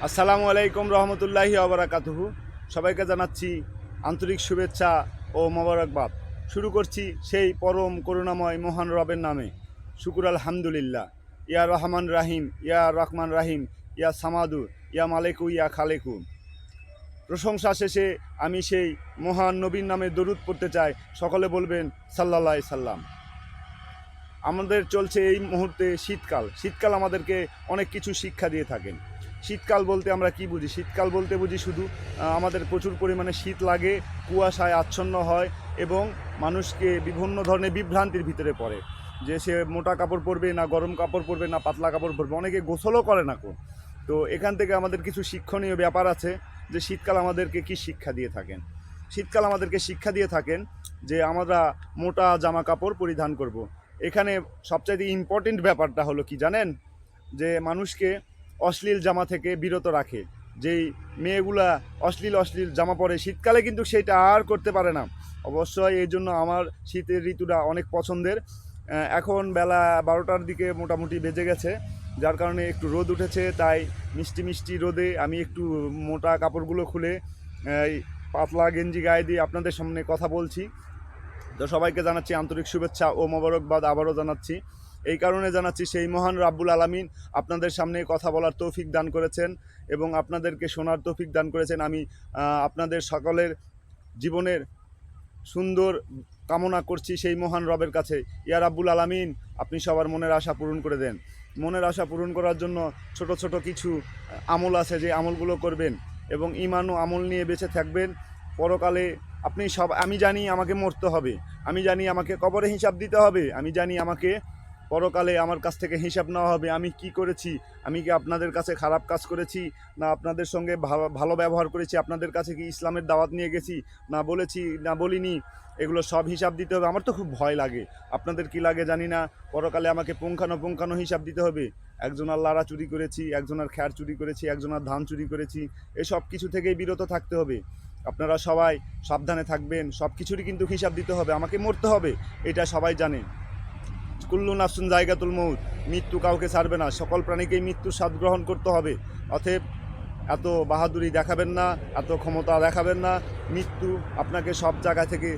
আসসালামু আলাইকুম রহমতুল্লাহি আবরাকাতুহু। সবাইকে জানাচ্ছি আন্তরিক শুভেচ্ছা ও মোবারকবাদ। শুরু করছি সেই পরম করুণাময় মহান রবের নামে। শুকুর আলহামদুলিল্লাহ। ইয়া রহমান রাহিম, ইয়া রহমান রাহিম, ইয়া সামাদু, ইয়া মালেকু, ইয়া খালেকু। প্রশংসা শেষে আমি সেই মহান নবীর নামে দরুদ পড়তে চাই। সকলে বলবেন সাল্লাল্লাহু সাল্লাম। আমাদের চলছে এই মুহূর্তে শীতকাল। শীতকাল আমাদেরকে অনেক কিছু শিক্ষা দিয়ে থাকেন। শীতকাল বলতে আমরা কি বুঝি? শীতকাল বলতে বুঝি শুধু আমাদের প্রচুর পরিমাণে শীত লাগে, কুয়াশায় আচ্ছন্ন হয় এবং মানুষকে বিভিন্ন ধরনের বিভ্রান্তির ভিতরে পড়ে, যে সে মোটা কাপড় পরবে না গরম কাপড় পরবে না পাতলা কাপড় পরবে, অনেকে গোসলও করে না কো। তো এখান থেকে আমাদের কিছু শিক্ষণীয় ব্যাপার আছে, যে শীতকাল আমাদেরকে কি শিক্ষা দিয়ে থাকেন। শীতকাল আমাদেরকে শিক্ষা দিয়ে থাকেন যে আমরা মোটা জামা কাপড় পরিধান করব। এখানে সবচাইতে ইম্পর্টেন্ট ব্যাপারটা হলো কি জানেন? যে মানুষকে অশ্লীল জামা থেকে বিরত রাখে। যেই মেয়েগুলা অশ্লীল অশ্লীল জামা পরে শীতকালে কিন্তু সেটা আর করতে পারে না। অবশ্যই এই জন্য আমার শীতের ঋতুটা অনেক পছন্দের। এখন বেলা 12টার দিকে মোটামুটি বেজে গেছে, যার কারণে একটু রোদ উঠেছে, তাই মিষ্টি মিষ্টি রোদে আমি একটু মোটা কাপড়গুলো খুলে এই পাতলা গেঞ্জি গায়ে দিয়ে আপনাদের সামনে কথা বলছি। তো সবাইকে জানাচ্ছি আন্তরিক শুভেচ্ছা ও মোবারকবাদ আবারও জানাচ্ছি। এই কারণে জানাচ্ছি, সেই মহান রাব্বুল আলামিন আপনাদের সামনে কথা বলার তৌফিক দান করেছেন এবং আপনাদেরকে শোনার তৌফিক দান করেছেন। আমি আপনাদের সকলের জীবনের সুন্দর কামনা করছি সেই মহান রবের কাছে। ইয়া রাব্বুল আলামিন, আপনি সবার মনের আশা পূরণ করে দেন। মনের আশা পূরণ করার জন্য ছোট ছোট কিছু আমল আছে, যে আমলগুলো করবেন এবং ঈমান ও আমল নিয়ে বেঁচে থাকবেন। পরকালে আপনি সব, আমি জানি আমাকে মরতে হবে, আমি জানি আমাকে কবরে হিসাব দিতে হবে, আমি জানি আমাকে পরকালে আমার কাছ থেকে হিসাব নেওয়া হবে। আমি কি করেছি? আমি কি আপনাদের কাছে খারাপ কাজ করেছি, না আপনাদের সঙ্গে ভালো ব্যবহার করেছি? আপনাদের কাছে কি ইসলামের দাওয়াত নিয়ে গেছি, না বলেছি না বলিনি? এগুলো সব হিসাব দিতে হবে। আমার তো খুব ভয় লাগে, আপনাদের কি লাগে জানি না। পরকালে আমাকে পুঙ্খানো হিসাব দিতে হবে। একজনের লারা চুরি করেছি, একজনের খ্যার চুরি করেছি, একজনের ধান চুরি করেছি, এসব কিছু থেকেই বিরত থাকতে হবে। আপনারা সবাই সাবধানে থাকবেন। সব কিছুরই কিন্তু হিসাব দিতে হবে, আমাকে মরতে হবে, এটা সবাই জানে। কুল্লু নাফসুন জায়গাতুল মউত, মৃত্যু কাউকে ছাড়বে না, সকল প্রাণীকেই মৃত্যুর স্বাদ গ্রহণ করতে হবে। অতএব এত বাহাদুরি দেখাবেন না, এত ক্ষমতা দেখাবেন না। মৃত্যু আপনাকে সব জায়গা থেকে